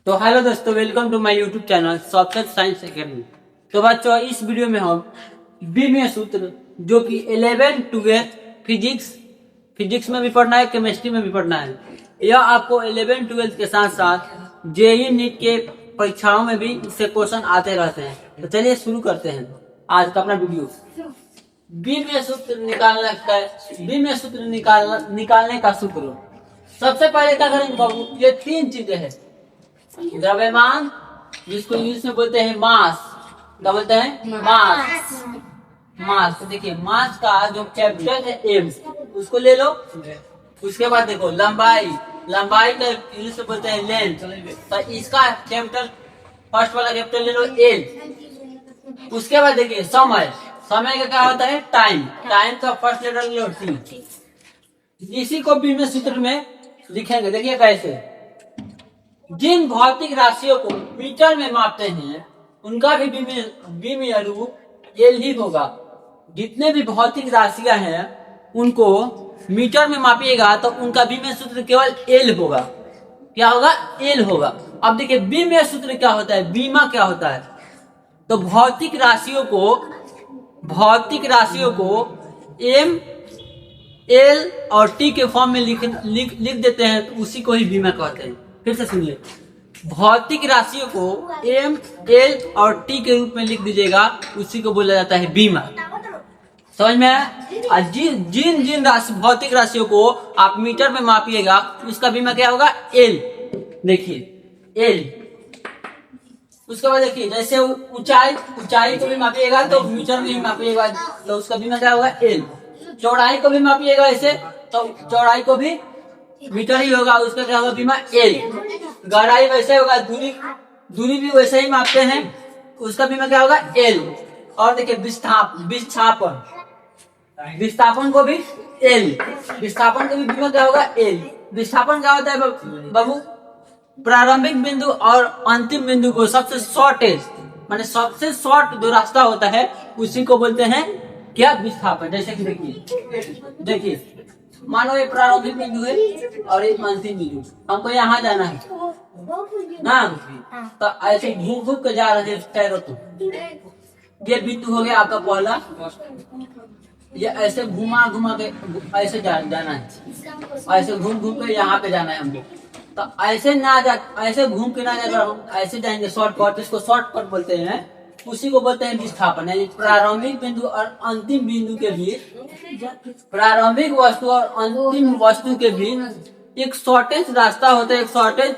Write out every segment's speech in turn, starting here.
तो हेलो दोस्तों, welcome to my YouTube channel software science academy. तो बच्चों, इस वीडियो में हम बीमीय सूत्र जो कि 11 12 फिजिक्स में भी पढ़ना है, केमिस्ट्री में भी पढ़ना है। यह आपको 11 12 के साथ साथ जेईई नीट के परीक्षाओं में भी इससे क्वेश्चन आते रहते हैं। तो चलिए शुरू करते हैं आज का अपना वीडियो। बीमीय सूत्र निकालने का सूत्र। सबसे पहले क्या करेंगे बाबू, ये तीन चीजें हैं। द्रव्यमान, जिसको इंग्लिश में बोलते हैं मास। क्या बोलते हैं? मास। मास तो देखिए, मास का जो कैपिटल है एम, उसको ले लो। उसके बाद देखो लंबाई, लंबाई का इंग्लिश में बोलते हैं लेंथ, तो इसका कैपिटल फर्स्ट वाला कैपिटल ले लो एल। उसके बाद देखिए समय, समय का क्या होता है? टाइम, टाइम का फर्स्ट लेटर ले लो टी। इसी को बीमीय सूत्र में लिखेंगे। देखिए कैसे, जिन भौतिक राशियों को मीटर में मापते हैं उनका भी बीमीय रूप एल ही होगा। जितने भी भौतिक राशियां हैं उनको मीटर में मापिएगा तो उनका बीमीय सूत्र केवल एल होगा। क्या होगा? एल होगा। अब देखिए बीमीय सूत्र क्या होता है, बीमा क्या होता है। तो भौतिक राशियों को एम, एल और टी के फॉर्म में लिख देते हैं, तो उसी को ही बीमा कहते हैं। फिर से सुनिए, भौतिक राशियों को एम, एल और टी के रूप में लिख दीजिएगा, उसी को बोला जाता है बीमा। समझ में आया? जिन जिन भौतिक राशियों को आप मीटर में मापिएगा उसका बीमा क्या होगा? एल। देखिए एल। उसके बाद देखिए, जैसे ऊंचाई को भी मापिएगा तो मीटर में ही मापिएगा, तो उसका बीमा क्या होगा? एल। चौड़ाई को भी मापिएगा ऐसे, तो चौड़ाई को भी मीटर ही होगा, उसका क्या होगा? बीमा एल। गहराई वैसे होगा, दूरी भी वैसे ही मापते हैं, उसका बीमा क्या होगा? एल। और देखिए विस्थापन को भी एल, विस्थापन को भी बीमा क्या होगा? एल। विस्थापन क्या होता है बाबू? प्रारंभिक बिंदु और अंतिम बिंदु को सबसे शॉर्टेज, माने सबसे शॉर्ट जो रास्ता होता है उसी को बोलते हैं क्या? विस्थापन। जैसे कि देखिए मानो ये प्रारंभिक बिंदु है और एक अंतिम बिंदु, हमको यहाँ जाना है ना, तो ऐसे घूम घूम के जा रहे हैं। तो ये बिंदु हो गया आपका पहला। ये ऐसे घुमा के ऐसे जाना है, ऐसे घूम के यहाँ पे जाना है हमको। तो ऐसे घूम के ना जाकर हम ऐसे जाएंगे शॉर्टकट, इसको शॉर्टकट बोलते हैं। उसी को बोलते हैं विस्थापन। यानी प्रारंभिक बिंदु और अंतिम बिंदु के बीच, प्रारंभिक वस्तु और अंतिम वस्तु के बीच एक शॉर्टेज रास्ता होता है, एक शॉर्टेज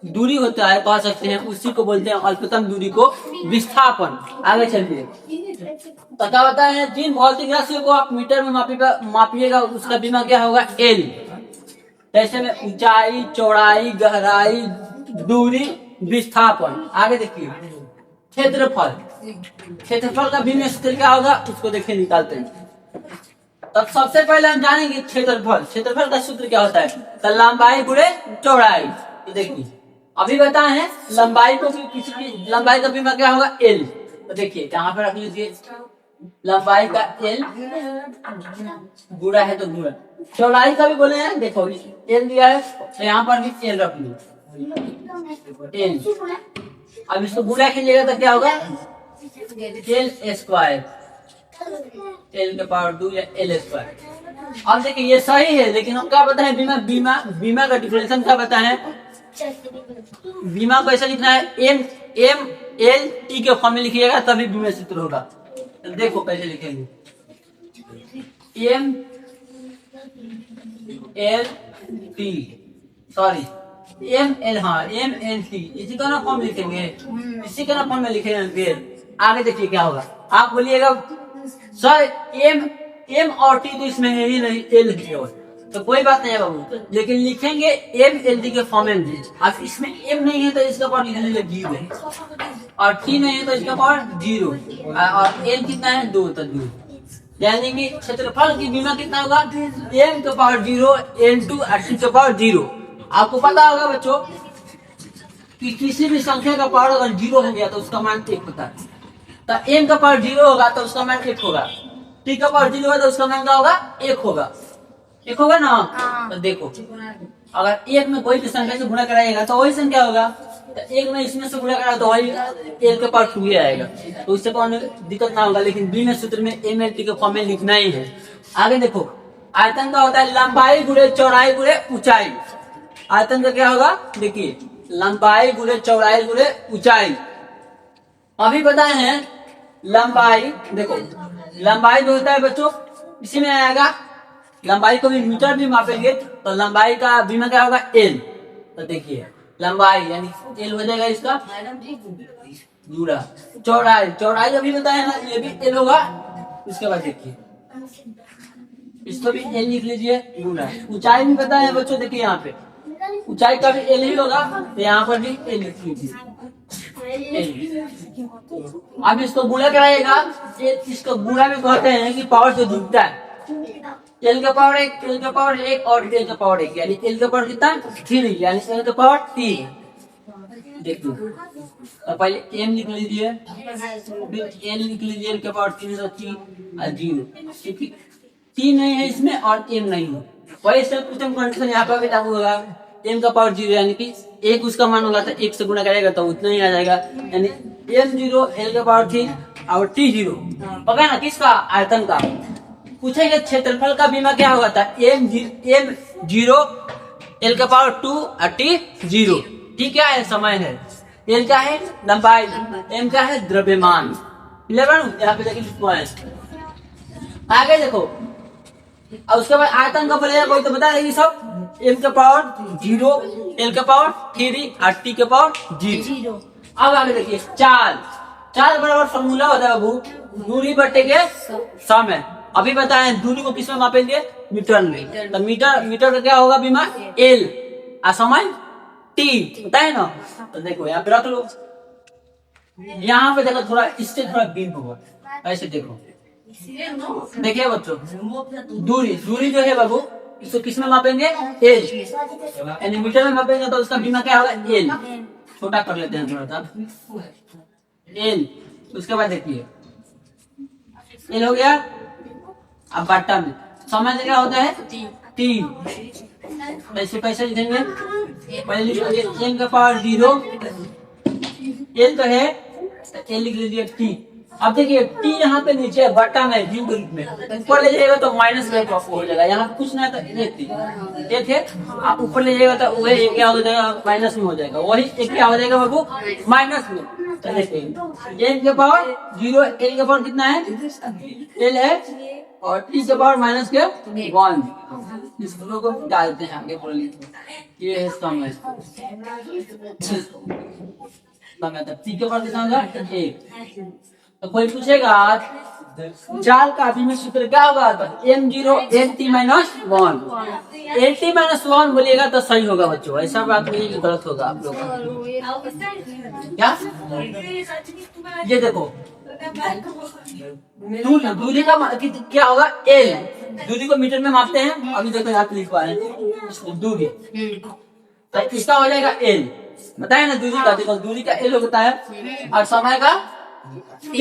दूरी होता है, कह सकते हैं। उसी को बोलते हैं अल्पतम दूरी को विस्थापन। आगे चलिए, तो क्या होता है, जिन भौतिक राशियों को आप मीटर में मापिएगा उसका बीमा क्या होगा? एल। जैसे में ऊंचाई, चौड़ाई, गहराई, दूरी, विस्थापन। आगे देखिए क्षेत्रफल का बीमीय सूत्र क्या होगा, उसको देखिए निकालते हैं। तब सबसे पहले हम जानेंगे क्षेत्रफल का सूत्र क्या होता है। तो लंबाई गुणे चौड़ाई। तो देखिए अभी बताए हैं लंबाई को, किसी की लंबाई का बीमा क्या होगा? एल। तो देखिए यहाँ पे रख लीजिए, लंबाई का एल, गुणा है तो गुणा। चौड़ाई का भी बोले हैं, देखो एल दिया है तो यहाँ पर भी एल रख लीजिए, एल। अब इसको गुणा कीजिएगा तो क्या होगा? एल स्क्वायर, एल के पावर 2 या एल स्क्वायर। अब देखिए ये सही है, लेकिन हम क्या बताएं, बीमा का डिफरेंशियल क्या बताएं? बीमा को ऐसा लिखना है, एम एल टी के फॉर्म में लिखिएगा तभी बीमा सूत्र होगा। तो देखो कैसे लिखेंगे, M L T, sorry M L, हाँ एम एल टी, इसी का ना फॉर्म लिखेंगे, इसी का ना फॉर्म में लिखेंगे। फिर आगे देखिए क्या होगा। आप बोलिएगा सर एम और टी तो इसमें है ही नहीं, एल है, तो कोई बात नहीं है बाबू, लेकिन लिखेंगे एम एल टी के फॉर्म में भी। अब इसमें एम नहीं है तो इसका पावर लिख लीजिए 0, और टी नहीं है तो इसका पावर 0, और एल कितना है? 2, तो 2। यानी कि क्षेत्रफल की बीमा कितना होगा? एम के पावर 0, n2 और टी के पावर 0। आपको पता होगा बच्चों कि किसी भी संख्या का पावर अगर 0 हो गया तो उसका मान 1 होता है। तो m का पावर 0 होगा तो उसका मान 1 होगा, t का पावर 0 होगा तो उसका मान क्या होगा? 1 होगा, 1 होगा ना। तो देखो अगर 1 में कोई भी संख्या से गुणा कराइएगा तो वही संख्या होगा। तो एक में इसमें से गुणा करा तो वही एल के पावर 2 ही आएगा, तो उससे कोई दिक्कत ना होगा। लेकिन बिना सूत्र में एम एल टी के फॉर्म में लिखना ही है। आगे देखो, आयतन का होता है लंबाई गुणे चौड़ाई गुणे ऊंचाई। आयतन का क्या होगा, देखिए लंबाई गुणे चौड़ाई गुणे ऊंचाई। अभी बताए हैं लंबाई, देखो लंबाई जो होता है बच्चों इसी में आएगा। लंबाई को भी मीटर में मापेंगे तो लंबाई का भी में क्या होगा एल। तो देखिए लंबाई यानी एल हो जाएगा इसका दूरा। चौड़ाई, चौड़ाई अभी बताया ना, ये भी एल होगा। इसके बाद देखिए इसको भी एल लिख लीजिए दूरा। ऊंचाई भी बताया बच्चों, देखिए यहाँ पे ऊंचाई का भी एल ही होगा, तो यहाँ पर भी एल लिख लीजिए। अब इसको गुणा कराइएगा, इसको गुणा में कहते हैं कि पावर से जुड़ता है। एल का पावर 1, एल का पावर 1 और एल का पावर 1, यानी एल का पावर कितना 3, यानी एल का पावर 3। देखो अब पहले एम लिख लीजिए, फिर एल लिख लीजिए, एल का पावर 3 और 0, क्योंकि 3 नहीं है इसमें और एम नहीं है। वही सब कुछ कंडीशन यहाँ पर भी लागू होगा। एम का पावर 0 यानी कि 1 उसका मान होगा तो 1 से गुणा करेगा तो उतना ही आ जाएगा, यानी m0 एल का पावर 3 और t0 पता ना किसका, आयतन का। पूछेंगे क्षेत्रफल का बीमा क्या होगा था, m0 एल का पावर 2 और t0। t क्या है, समय है, एल क्या है लंबाई, m क्या है द्रव्यमान। यहाँ पे देखिए आगे देखो। और उसके बाद आयतन का बोलेगा कोई तो बता देगी सब, m का पावर 0 एल का पावर 3 और t का पावर 0। अब आगे देखिए चाल बराबर फॉर्मूला होता है बाबू, दूरी बटे के समय। अभी बताए दूरी को किस में मापेंगे, मीटर में। तो मीटर का क्या होगा बीमा एल और समय t, बताए ना। तो देखो यहाँ पे रख लो, यहाँ पे देखो थोड़ा इससे थोड़ा भिन्न होगा, ऐसे देखो। देखिए बच्चों दूरी जो है बाबू इसको किस में मापेंगे, एल, यानी मीटर में मापेंगे तो उसका बीमा क्या होगा एल। छोटा कर लेते हैं थोड़ा सा एल। उसके बाद देखिए एल हो गया। अब बट्टा में समय क्या होता है टी, पैसे लिखेंगे पहले लिखिए एम का पावर 0, एल तो है एल लिख लीजिए टी। अब देखिए टी यहाँ पे नीचे है बट्टा में जीव के रूप में, ऊपर ले जाएगा तो माइनस का हो जाएगा। यहाँ कुछ ना तो एक है, आप ऊपर ले जाएगा तो वही एक क्या हो जाएगा माइनस में हो जाएगा, वही एक क्या हो जाएगा बाबू माइनस में। तो देखिए एल के पावर 0 एल के पावर कितना है एल है और टी के पावर माइनस के 1। इसको को डालते हैं आगे बोलिए, ये है समय। टी के पावर कितना होगा 1। तो कोई पूछेगा चाल का भी में सूत्र क्या होगा, m0 lt minus 1, lt minus 1 बोलिएगा तो सही होगा बच्चों, ऐसा बात नहीं कि गलत होगा आप लोग क्या। ये देखो दूरी का क्या होगा l, दूरी को मीटर में मापते हैं। अभी देखो यहाँ पे लिख पा रहे हैं दूरी, तो इसका हो जाएगा l, बताया ना दूरी का। देखो दूरी का l होता है और समय का t,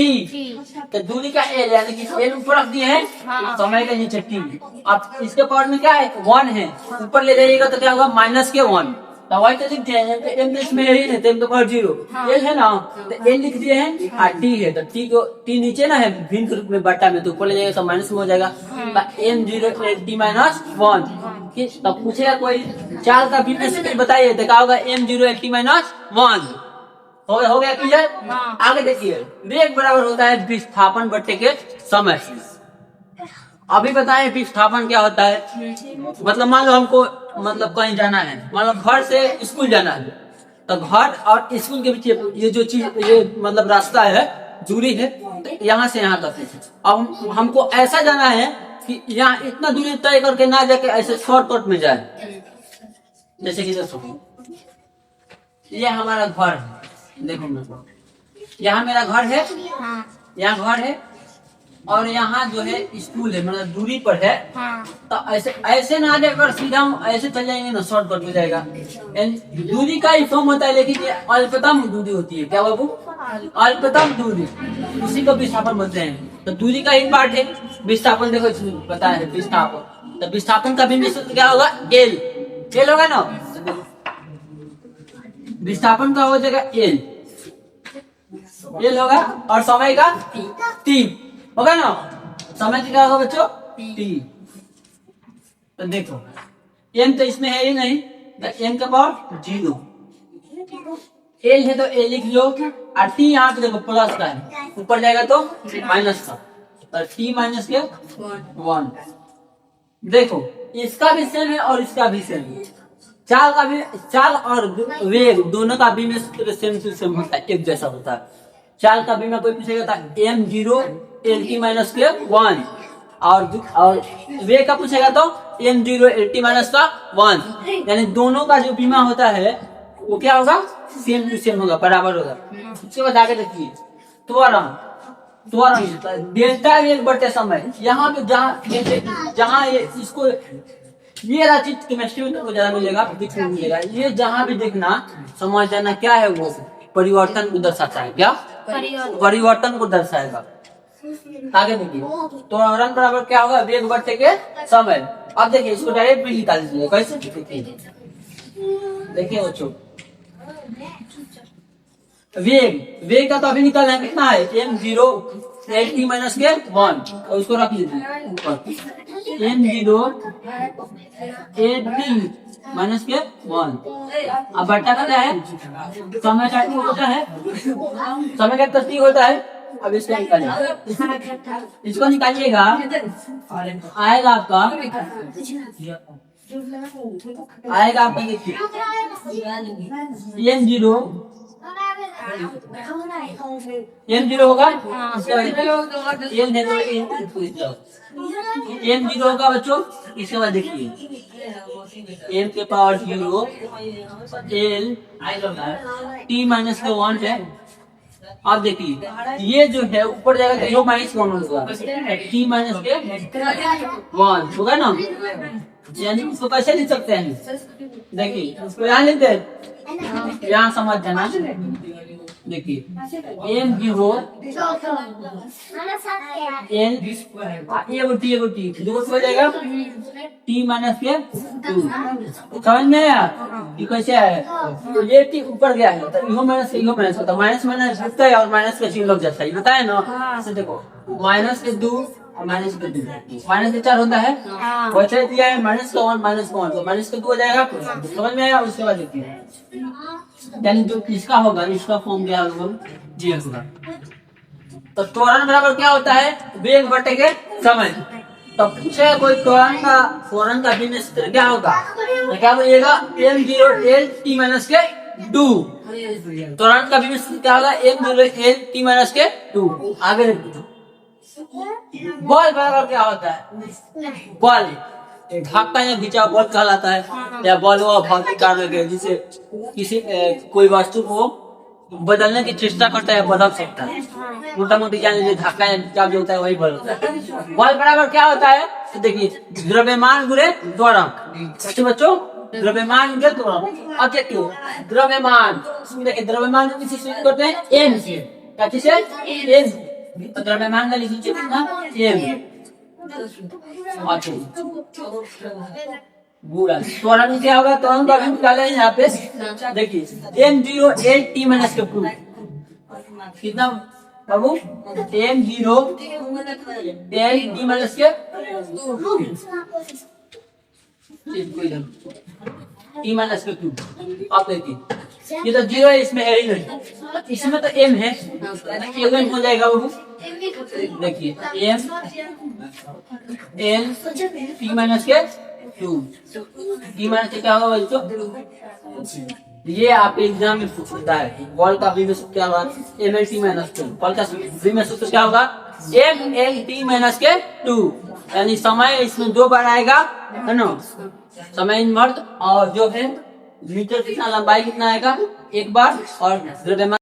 तो दूरी का एल यानी कि एल ऊपर रख दिए हैं, समय का नीचे टी। अब इसके पावर में क्या है 1 है, ऊपर ले जाइएगा तो क्या होगा माइनस के 1। तो वही तो लिखते हैं एम इसमें है तो एम का पावर 0 एल है ना, तो एल लिख दिए हैं और टी है, तो टी को टी नीचे ना है भिन्न के रूप में बट्टा में, तो ऊपर ले जाएगा तो माइनस में हो जाएगा m0 टी माइनस 1। तब पूछेगा कोई चाल का भिन्न बताइए तो क्या होगा m0 टी माइनस 1। हो गया क्लियर। आगे देखिए वेग बराबर होता है विस्थापन बट्टे के समय। अभी बताएं विस्थापन क्या होता है, मतलब मान लो हमको मतलब कहीं जाना है, मान लो घर से स्कूल जाना है, तो घर और स्कूल के बीच ये जो चीज ये मतलब रास्ता है दूरी है, तो यहाँ से यहाँ तक है। अब हमको ऐसा जाना है कि यहाँ इतना दूरी तय करके ना जाके ऐसे शॉर्टकट में जाए। जैसे कि ये हमारा घर है, देखो यहाँ मेरा घर है, यहाँ घर है और यहाँ जो है स्कूल है, मतलब दूरी पर है। तो ऐसे ना जाकर सीधा हम ऐसे चल जाएंगे ना शॉर्टकट हो जाएगा। दूरी का ही फॉर्म होता है, लेकिन ये अल्पतम दूरी होती है। क्या बाबू अल्पतम दूरी, उसी को विस्थापन बोलते हैं। तो दूरी का एक पार्ट है विस्थापन, देखो इसमें पता है विस्थापन। तो विस्थापन का भी सूत्र क्या होगा एल, एल होगा ना। विस्थापन का हो जाएगा एल, एल होगा और समय का टी होगा ना, समय का क्या होगा बच्चों टी। तो देखो एम तो इसमें है ही नहीं, एम का पावर 0, एल है तो एल लिख लो और टी यहाँ पे देखो प्लस का है, ऊपर जाएगा तो माइनस का, और टी माइनस के 1। देखो इसका भी सेम है और इसका भी सेम है, चाल का भी, चाल और वेग दोनों का भी में सेम टू सेम होता है, एक जैसा होता है। चाल का भी में कोई पूछेगा था m0 lt माइनस के 1, और वेग का पूछेगा तो m0 lt माइनस का 1, यानी दोनों का जो बीमा होता है वो क्या होगा सेम टू सेम होगा, बराबर होगा। उसके बाद आगे देखिए त्वरण, त्वरण डेल्टा वेग बटे समय, यहाँ पे जहाँ ये इसको ये रहा चीज केमिस्ट्री में तो ज्यादा मिलेगा, फिजिक्स में मिलेगा, ये जहाँ भी देखना समझ जाना क्या है वो परिवर्तन को दर्शाता है, क्या परिवर्तन को दर्शाएगा। आगे देखिए त्वरण बराबर क्या होगा वेग बटे के समय। अब देखिए इसको डायरेक्ट भी निकाल दीजिए, कैसे देखिए बच्चों, वेग का तो अभी निकालना है, कितना है m0 lt माइनस के 1, और उसको रख लीजिए ऊपर m0 lt माइनस के 1। अब बटा का क्या है समय का होता है, समय का तस्वीर होता है। अब इसको निकालिए, इसको निकालिएगा आएगा आपका, आएगा आपका देखिए m0 होगा, m0 होगा बच्चों। इसके बाद देखिए m के पावर 0 l t माइनस के 1 है। अब देखिए ये जो है ऊपर जाएगा तो यो माइनस कौन होगा t माइनस के 1 होगा ना, यानी इसको कैसे लिख सकते हैं, देखिए इसको यहाँ लिखते हैं, यहाँ समझ जाना। देखिए m0 l एगो टी दो हो जाएगा t माइनस के 2, समझ में आया ये कैसे है। तो ये टी ऊपर गया है तो यो माइनस होता है, माइनस माइनस होता है और माइनस का चिन्ह लग जाता है, बताया ना। तो देखो माइनस के 2 और माइनस के 2, माइनस के 4 होता है, वैसे दिया है माइनस का 1 तो माइनस का 2 हो जाएगा, समझ में आया। उसके बाद देखिए यानी जो इसका होगा इसका फॉर्म क्या होगा जी होगा। तो त्वरण बराबर क्या होता है वेग बटे के समय। तो पूछे कोई त्वरण का भिन्न सूत्र क्या होगा, तो क्या बोलिएगा m0 l t माइनस के 2। त्वरण का भिन्न सूत्र क्या होगा m0 l t माइनस के 2। आगे बल बराबर क्या होता है, बल धक्का या खिंचाव बल कहलाता है, या बल वो भौतिक कार्य के जिसे किसी कोई वस्तु को बदलने की चेष्टा करता है, बदल सकता है। मोटा मोटी जान लीजिए धक्का या खिंचाव जो होता है वही बल होता है। बल बराबर क्या होता है तो देखिए द्रव्यमान गुणे त्वरण, बच्चों द्रव्यमान गुणे त्वरण। अब देखिए द्रव्यमान, देखिए द्रव्यमान को किसी से करते हैं m से, क्या किसे m, तो द्रव्यमान का लिखिए कितना m। त्वरण क्या होगा, त्वरण का भी निकाले यहाँ पे देखिए m0 l t माइनस के 2 कितना बाबू m0 l t माइनस के t माइनस के 2। अब देखिए ये तो 0 है, इसमें है ही नहीं, इसमें तो m है, m हो जाएगा बाबू। देखिए m l t माइनस के 2, t माइनस के क्या होगा बच्चों, ये आपके एग्जाम में पूछता है। बॉल का भी में सूत्र क्या होगा m l t minus 2, ball का भी में सूत्र क्या होगा m l t माइनस के 2, यानी समय इसमें 2 बार आएगा है ना, समय इन्वर्त, और जो है मीटर कितना लंबाई कितना आएगा 1 बार, और द्रव्यमान